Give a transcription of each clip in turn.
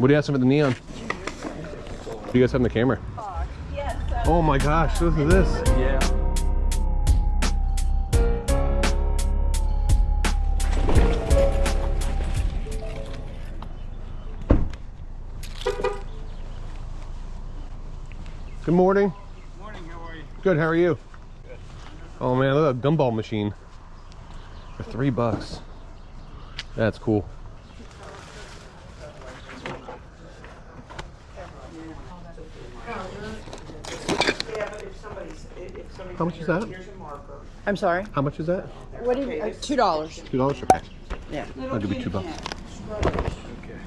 What do you have some of the neon? What do you guys have in the camera? Oh my gosh, look at this. Yeah. Good morning. Morning, how are you? Good, how are you? Good. Oh man, look at that gumball machine. For $3. That's cool. How much is that? I'm sorry. How much is that? What do you? $2. $2? Okay. Yeah. I'll give you $2. Okay.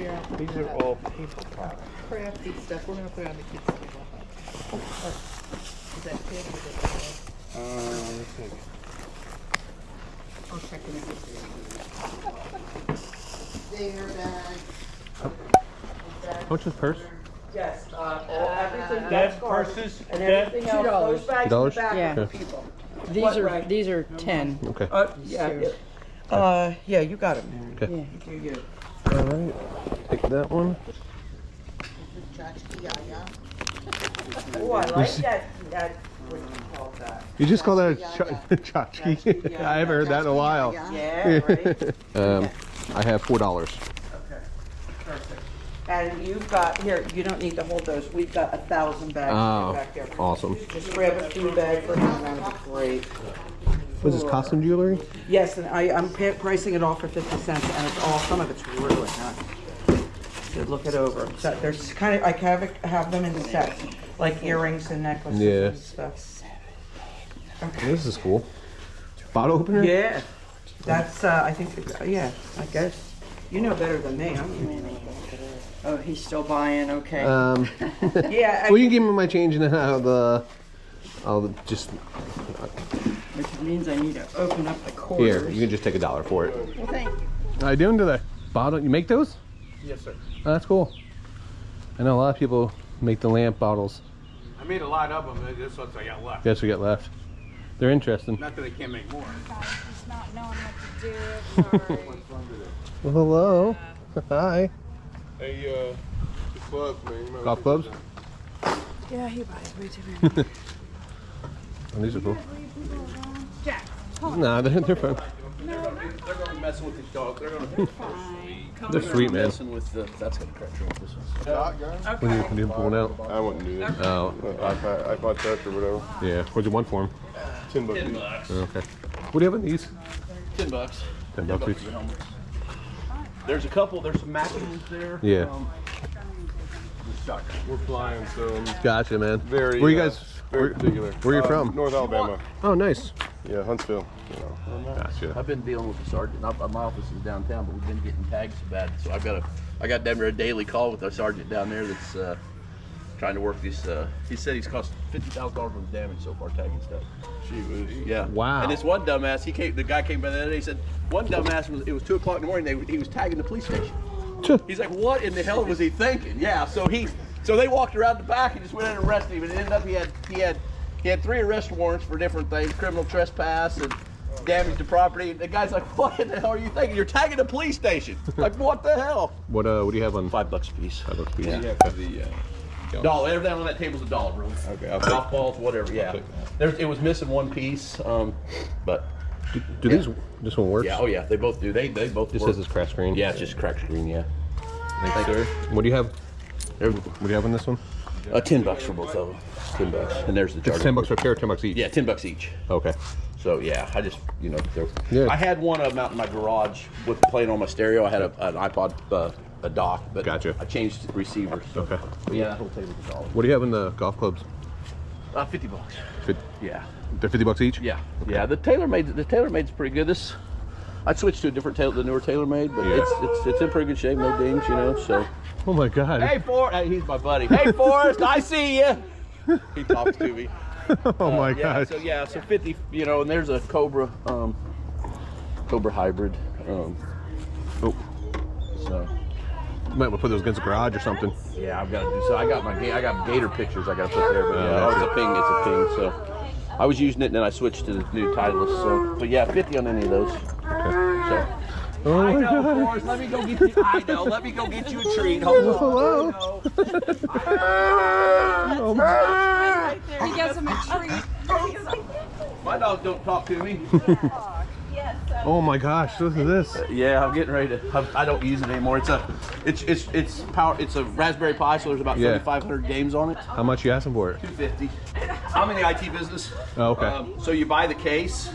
Yeah. These are all paper products. Crafty stuff. We're gonna put it on the kids' table. Is that good? Let's see. I'll check in there. How much is this purse? Yes, everything Dead that's garbage purses, and dead. everything else, those bags in the $2? back Yeah. are for people. These are 10. Okay. Yeah, you got it. Okay. You're good. All right. Take that one. Oh, I like that, what you call that? You just call that a tchotchke? Yeah. I haven't heard that in a while. Yeah, right? I have $4. Okay, perfect. And you've got, here, you don't need to hold those, we've got 1,000 bags Oh, back there. awesome. Just grab a few bags for him, that'd be great. What is this, costume jewelry? Yes, and I'm pricing it all for 50 cents, and it's all, some of it's really nice. So look it over. So there's kind of, I have them in sets, like earrings and necklaces Yeah. and stuff. This is cool. Bottle opener? Yeah, that's, I think, yeah, I guess. You know better than me, Oh, he's still buying. Okay. Yeah. Well, you can give me my change and I'll just Which means I need to open up the here. quarters. You can just take $1 for it. Well, thank you. How you doing today? Bottle? You make those? Yes, sir. Oh, that's cool. I know a lot of people make the lamp bottles. I made a lot of them. This one's I got left. Guess we got left. They're interesting. Not that I can't make more. He's not knowing what to do. Sorry. Well, hello. Hi. Hey, the clubs, man. You might Golf clubs? Yeah, he buys way too many. Oh, these are cool. Jack, come on. Nah, they're fun. They're gonna be messing with these dogs. They're gonna be They're sweet, man. messing with the. That's gonna crack you off this one. shotgun? What are you pulling out? I wouldn't do that. Oh, iPod Touch or whatever. yeah. What'd you want for them? $10 each. Okay. What do you have in these? $10. $10 $10 each. for the helmets. There's a couple. There's some matching there. Yeah. We're flying, so I'm Gotcha, man. very, Where you guys? very particular. Where are you from? North Alabama. Oh, nice. Yeah, Huntsville. Gotcha. I've been dealing with the sergeant. My office is downtown, but we've been getting tagged so bad. So I got damn near a daily call with our sergeant down there that's trying to work this. He said he's cost $50,000 worth of damage so far tagging stuff. She was. Yeah. Wow. And this one dumbass, the guy came by the other day. He said one dumbass it was 2 o'clock in the morning. He was tagging the police station. He's like, what in the hell was he thinking? Yeah. So they walked around the back and just went in and arrested him. And it ended up he had 3 arrest warrants for different things: criminal trespass and damage to property. And the guy's like, what in the hell are you thinking? You're tagging a police station. Like, what the hell? What do you have on? $5 a piece. $5 a piece. Yeah. For the, $1. Everything on that table's $1, really. Okay, I'll take Golf balls, whatever. Yeah. It was missing one piece, but. Do this one works? Yeah, oh yeah, they both do. They both This work. says it's cracked screen. Yeah, it's just cracked screen, yeah. Thanks, sir. What do you have? What do you have on this one? $10 for both of them. $10. And there's the It's charger. $10 for a pair, 10 bucks each. Yeah, $10 each. Okay. So yeah, I just, Yeah. I had one of them out in my garage with playing on my stereo. I had an iPod, a dock, but Gotcha. I changed the receiver. So. Okay. But yeah, that whole table's $1. What do you have in the golf clubs? $50. Fif- Yeah. They're $50 each? Yeah. Yeah. The TaylorMade's pretty good. I'd switch to a different the newer TaylorMade, but Yeah. it's in pretty good shape, no dings, So. Oh my God. Hey, Forrest. He's my buddy. Hey, Forrest, I see you. He talks to me. Oh my Yeah, gosh. so 50, and there's a Cobra hybrid. Oh, So you might want to put those against the garage or something. yeah, I've got to do so. I got Gator pictures I got to put there, but yeah, it's a ping. So I was using it, and then I switched to the new Titleist. So, but yeah, 50 on any of those. Okay. So Oh I my know, God. Forrest. Let me go get you. I know. Let me go get you a treat. Hold on. Hello. Oh my- He gets him a treat. My dog don't talk to me. Oh my gosh, look at this. Yeah, I'm getting ready to. I don't use it anymore. It's a Raspberry Pi, so there's about Yeah. 3,500 games on it. How much you asking for it? $250. I'm in the IT business. Oh, okay. So you buy the case,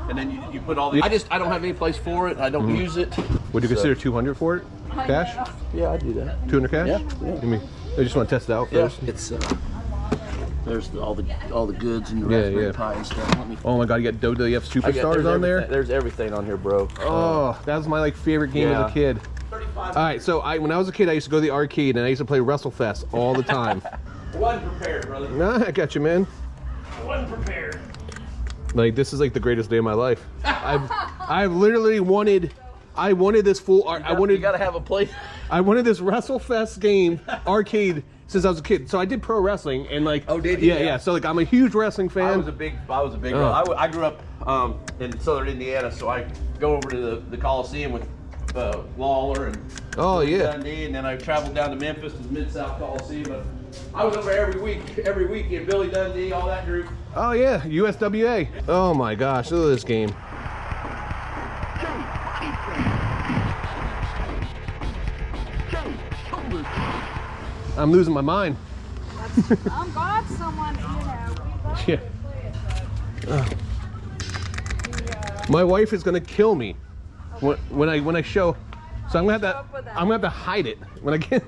and then you put all the. I don't have any place for it. I don't use it. Would you consider 200 for it? Cash? Yeah, I do that. 200 cash? Yeah. Give me. I just want to test it out Yeah, first. it's there's all the goods and the Yeah, Raspberry yeah. Pi and stuff. Let me. Oh my God, you got Dodo, you have I got- Superstars there's on there? everything- There's everything on here, bro. Oh, that was my favorite game as a kid. 35. All right, so when I was a kid, I used to go to the arcade and I used to play WrestleFest all the time. Wasn't prepared, brother. Nah, I got you, man. Wasn't prepared. Like, this is like the greatest day of my life. I've literally wanted this full art. You gotta have a place. I wanted this WrestleFest game arcade since I was a kid. So I did pro wrestling and like. Oh, did you? Yeah, yeah. So like, I'm a huge wrestling fan. I was a big. I grew up in southern Indiana, so I go over to the Coliseum with Lawler and Dundee, and then I traveled down to Memphis to the Mid-South Coliseum. But I was over every week in Billy Dundee, all that group. Oh yeah, USWA. Oh my gosh, look at this game. I'm losing my mind. I'm glad someone, we both Yeah. play it, My wife is gonna kill me when I show. So I'm gonna have to hide it when I get.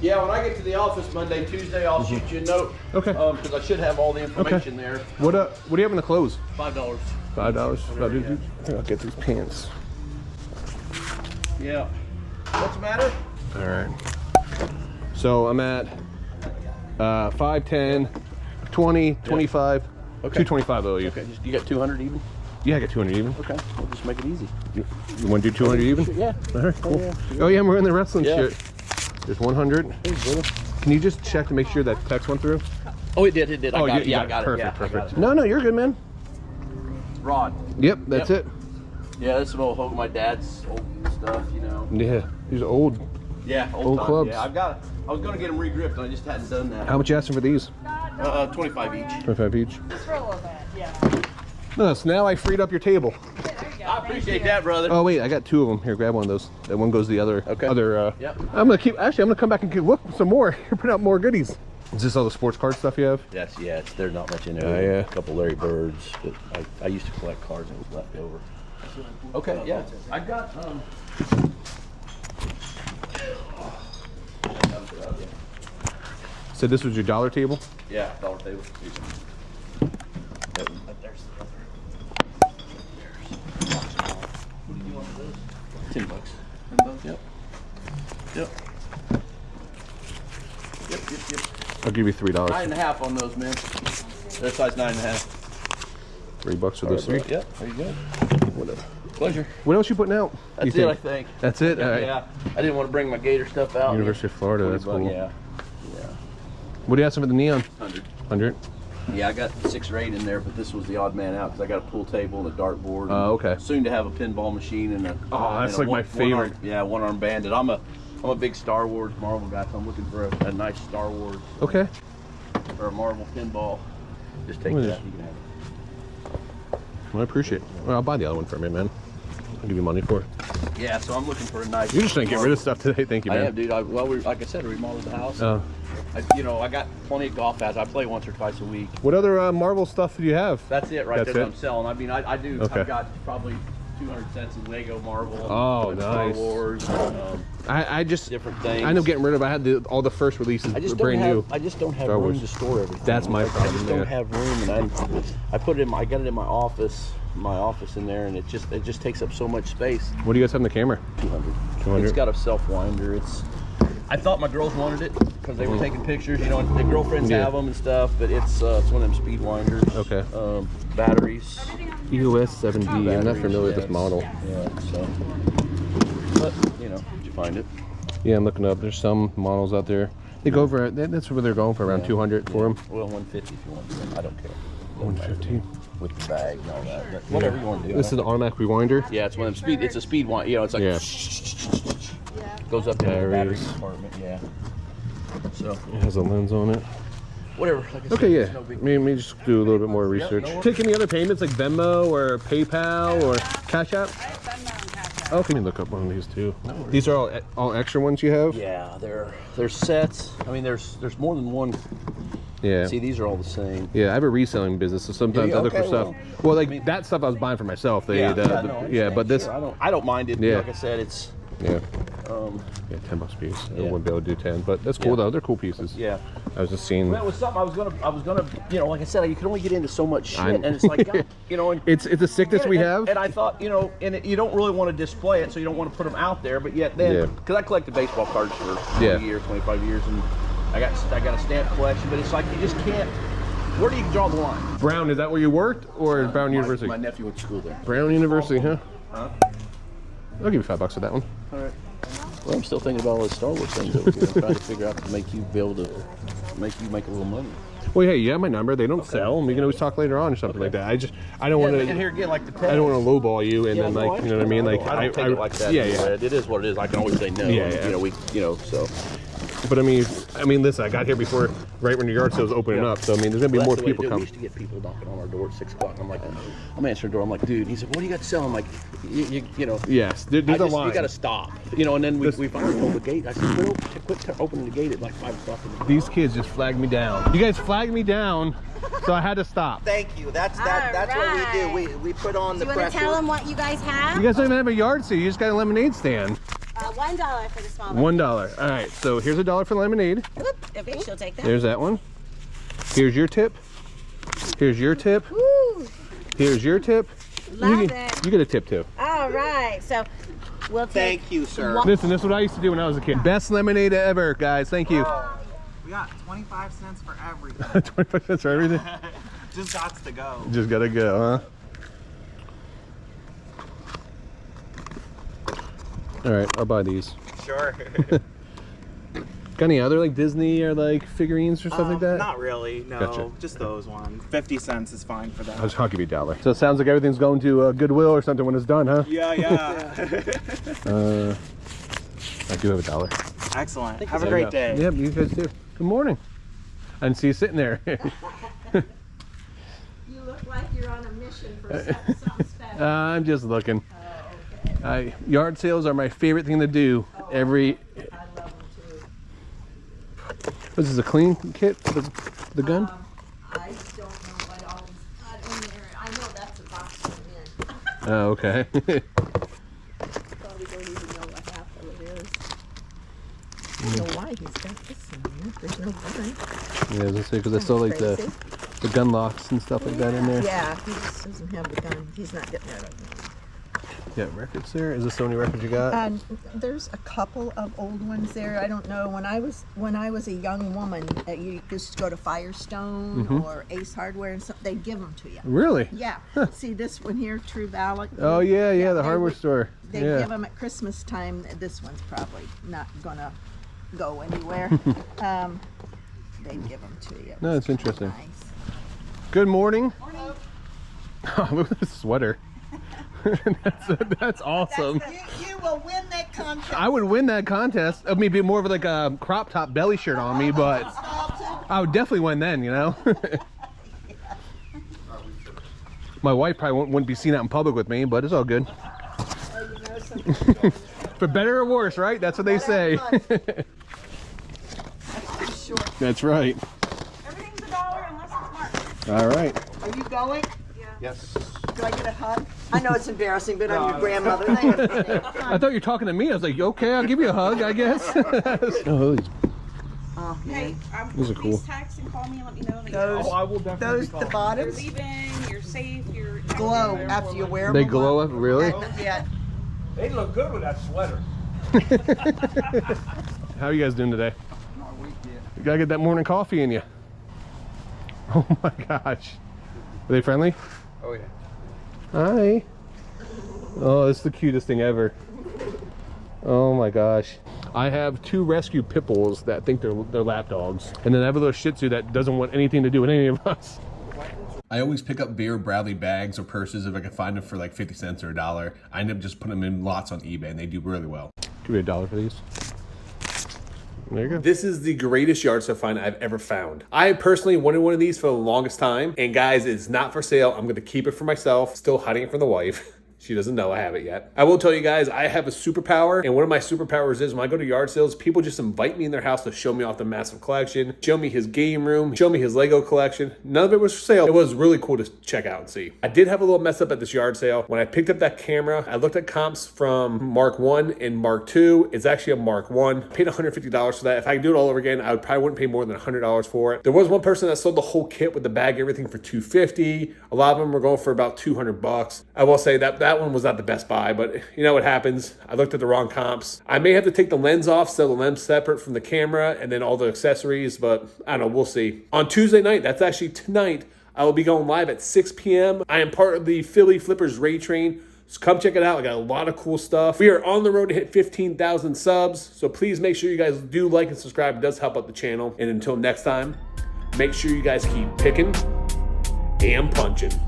Yeah, when I get to the office Monday, Tuesday, I'll shoot you a note. Okay. Because I should have all the information there. What do you have in the clothes? $5. $5. I'll get these pants. Yeah. What's the matter? All right. So I'm at 5, 10, 20, 25, Okay. 225 owe you. Okay, you got 200 even? Yeah, I got 200 even. Okay, we'll just make it easy. You want to do 200 even? Yeah. All right, cool. Oh yeah, we're in the wrestling Yeah. shit. There's 100. Can you just check to make sure that text went through? Oh, it did. Oh, I got it. you Yeah, I got Perfect, it. Yeah, perfect. I got it. No, you're good, man. Rod. Yep, that's it. Yeah, this is old my dad's old stuff, you know. Yeah, these are old. Yeah, Old time. clubs. Yeah, I was gonna get them regripped, and I just hadn't done that. How much you asking for these? 25 each. 25 each. Just for a little bit, yeah. No, so now I freed up your table. There you go. I appreciate that, brother. Oh wait, I got 2 of them. Here, grab one of those. That one goes to the other. Okay. Yep. I'm gonna come back and look some more. You're putting out more goodies. Is this all the sports card stuff you have? There's not much in there. Oh, yeah. A couple Larry Birds, but I used to collect cards that was left over. Okay, yeah. I got So this was your dollar table? Yeah, dollar table. What do you want for those? $10. $10? Yep. Yep. I'll give you $3. 9.5 on those, man. They're size 9.5. $3 for those 3. Yep, there you go. Pleasure. What else you putting out? That's it, I think. That's it? All right. Yeah, I didn't want to bring my Gator stuff out. University of Florida, that's cool. Yeah. What do you have some of the neon? 100. 100? Yeah, I got 6 or 8 in there, but this was the odd man out because I got a pool table and a dartboard. Oh, okay. Soon to have a pinball machine and a. Oh, that's and a like my favorite. One-arm bandit. I'm a big Star Wars Marvel guy, so I'm looking for a nice Star Wars Okay. or a Marvel pinball. Just take What that. is it? You can have it. Well, I appreciate it. Well, I'll buy the other one from you, man. I'll give you money for it. Yeah, so I'm looking for a nice. You're just trying to get rid of stuff today. Thank you, I man. am, dude. Like I said, I remodeled the house. Oh. I got plenty of golf pads. I play once or twice a week. What other Marvel stuff do you have? That's it, right That's there. it? That I'm selling. I mean, I do. Okay. I've got probably 200 cents of Lego Marvel. Oh, and Star nice. Wars. I just Different things. I know getting rid of. I had all the first releases. I just brand new. I just don't have Star room Wars. to store everything. That's my I problem, just don't yeah. have room, and I put it in. I got it in my office. In there, and it just takes up so much space. What do you guys have in the camera? 200. 200. It's got a self winder. I thought my girls wanted it because they were taking pictures. You know, the girlfriends Yeah. have them and stuff. But it's one of them speed winders. Okay. Batteries. EOS 7D. I'm not Batteries, familiar with yeah, this model. Yeah. So, but you know, did you find it? Yeah, I'm looking up. There's some models out there. They go over. That's where they're going for around 200 for them. Well, 150 if you want. I don't care. 150. with the bag and all that. But whatever you want to do. This is an automatic rewinder. Yeah, it's one of them speed. It's a speed one. You know, it's like goes up to the battery compartment. Yeah. So it has a lens on it. Whatever. Like I said, Okay, yeah. no big Maybe just do a little bit more research. Take any other payments like Venmo or PayPal or Cash App? Oh, can you look up one of these too? These are all extra ones you have? Yeah, they're sets. I mean, there's more than one. Yeah. See, these are all the same. Yeah, I have a reselling business, so sometimes I look for stuff. Well, like that stuff I was buying for myself. But this. Sure. I don't mind it. Yeah. Like I said, it's. Yeah. Yeah, $10 a piece. I wouldn't be able to do 10, but that's cool though. They're cool pieces. Yeah. I was just seeing. Well, it was something I was gonna, you know, like I said, you can only get into so much shit, and it's like, God, you know, and it's a sickness we have. And I thought, you know, you don't really want to display it, so you don't want to put them out there, but yet then, because I collected baseball cards for 20 years, 25 years, and I got a stamp collection, but it's like you just can't. Where do you draw the line? Brown, is that where you worked, or Brown University? My nephew went to school there. Brown University, huh? I'll give you $5 for that one. All right. Well, I'm still thinking about all the Star Wars things over here. I'm trying to figure out to make you be able to make a little money. Well, hey, you have my number. They don't sell, and we can always talk later on or something like that. I don't want to. And here again, like the I don't want to lowball you, and then like you know what I mean. Like I don't take it like that. Yeah. It is what it is. I can always say no. Yeah. You know, so. But I mean, listen, I got here before, right when the yard sale was opening up. So I mean, there's gonna be more people We coming. used to get people knocking on our door at 6 o'clock. And I'm like, I'm answering the door. I'm like, dude. He's like, what do you got to sell? I'm like, you know. Yes, there's a line. You got to stop. You know, and then we finally pulled the gate. I said, quit opening the gate at like 5 o'clock in the morning. These kids just flagged me down. You guys flagged me down, so I had to stop. Thank you. That's what we do. We put on the pressure. You want to tell them what you guys have? You guys don't even have a yard sale. You just got a lemonade stand. $1 for the small one. $1. All right, so here's $1 for lemonade. Okay, she'll take that. There's that one. Here's your tip. Here's your tip. Woo. Here's your tip. Love it. You get a tip too. All right, so we'll take. Thank you, sir. Listen, this is what I used to do when I was a kid. Best lemonade ever, guys. Thank you. We got 25 cents for everything. 25 cents for everything? Just got to go. Just gotta go, huh? All right, I'll buy these. Sure. Got any other like Disney or like figurines or stuff like that? Not really, no. Gotcha. Just those ones. 50 cents is fine for that. I'll give you $1. So it sounds like everything's going to Goodwill or something when it's done, huh? Yeah. I do have $1. Excellent. Have a great day. Yep, you guys too. Good morning. I didn't see you sitting there. You look like you're on a mission for something special. I'm just looking. Oh, okay. Yard sales are my favorite thing to do. I love them too. This is a clean kit for the gun? I don't know what all is got in there. I know that's a box from in. Oh, okay. Probably don't even know what half of it is. I don't know why he's got this in there. There's no gun. Yeah, I was gonna say, because I saw like the gun locks and stuff like that in there. Yeah, he just doesn't have the gun. He's not getting rid of them. Yeah, records there. Is this the only records you got? There's a couple of old ones there. I don't know. When I was a young woman, you used to go to Firestone or Ace Hardware, and they'd give them to you. Really? Yeah. See this one here, True Valor. Oh yeah, the hardware store. They give them at Christmas time. This one's probably not gonna go anywhere. They'd give them to you. No, it's interesting. Nice. Good morning. Morning. Oh, look at this sweater. that's awesome. You will win that contest. I would win that contest. I mean, it'd be more of like a crop top belly shirt on me, but I would definitely win then, you know? My wife probably wouldn't be seen out in public with me, but it's all good. For better or worse, right? That's what they say. That's right. Everything's $1 unless it's marked. All right. Are you going? Yes. Do I get a hug? I know it's embarrassing, but I'm your grandmother. I thought you were talking to me. I was like, okay, I'll give you a hug, I guess. Oh, Hey, those are cool. please text and call me and let me know that Those, I will definitely those call. the you're bottoms leaving, you're safe, you're glow after you wear them. They glow up, really? Yeah. They look good with that sweater. How are you guys doing today? You gotta get that morning coffee in you. Oh my gosh. Are they friendly? Oh yeah. Hi. Oh, this is the cutest thing ever. Oh my gosh. I have 2 rescue pit bulls that think they're lap dogs. And then I have a little Shih Tzu that doesn't want anything to do with any of us. I always pick up Vera Bradley bags or purses if I can find them for like 50 cents or $1. I end up just putting them in lots on eBay and they do really well. Give me $1 for these. There you go. This is the greatest yard sale find I've ever found. I personally wanted one of these for the longest time. And guys, it's not for sale. I'm gonna keep it for myself. Still hiding it from the wife. She doesn't know I have it yet. I will tell you guys, I have a superpower, and one of my superpowers is when I go to yard sales, people just invite me in their house to show me off the massive collection, show me his game room, show me his Lego collection. None of it was for sale. It was really cool to check out and see. I did have a little mess up at this yard sale. When I picked up that camera, I looked at comps from Mark 1 and Mark 2. It's actually a Mark 1. Paid $150 for that. If I could do it all over again, I probably wouldn't pay more than $100 for it. There was one person that sold the whole kit with the bag, everything for $250. A lot of them were going for about $200. I will say that one was not the best buy, but you know what happens. I looked at the wrong comps. I may have to take the lens off, sell the lens separate from the camera and then all the accessories, but I don't know, we'll see. On Tuesday night, that's actually tonight, I will be going live at 6 p.m. I am part of the Philly Flippers Raid Train. So come check it out. I got a lot of cool stuff. We are on the road to hit 15,000 subs. So please make sure you guys do like and subscribe. It does help out the channel. And until next time, make sure you guys keep picking and punching.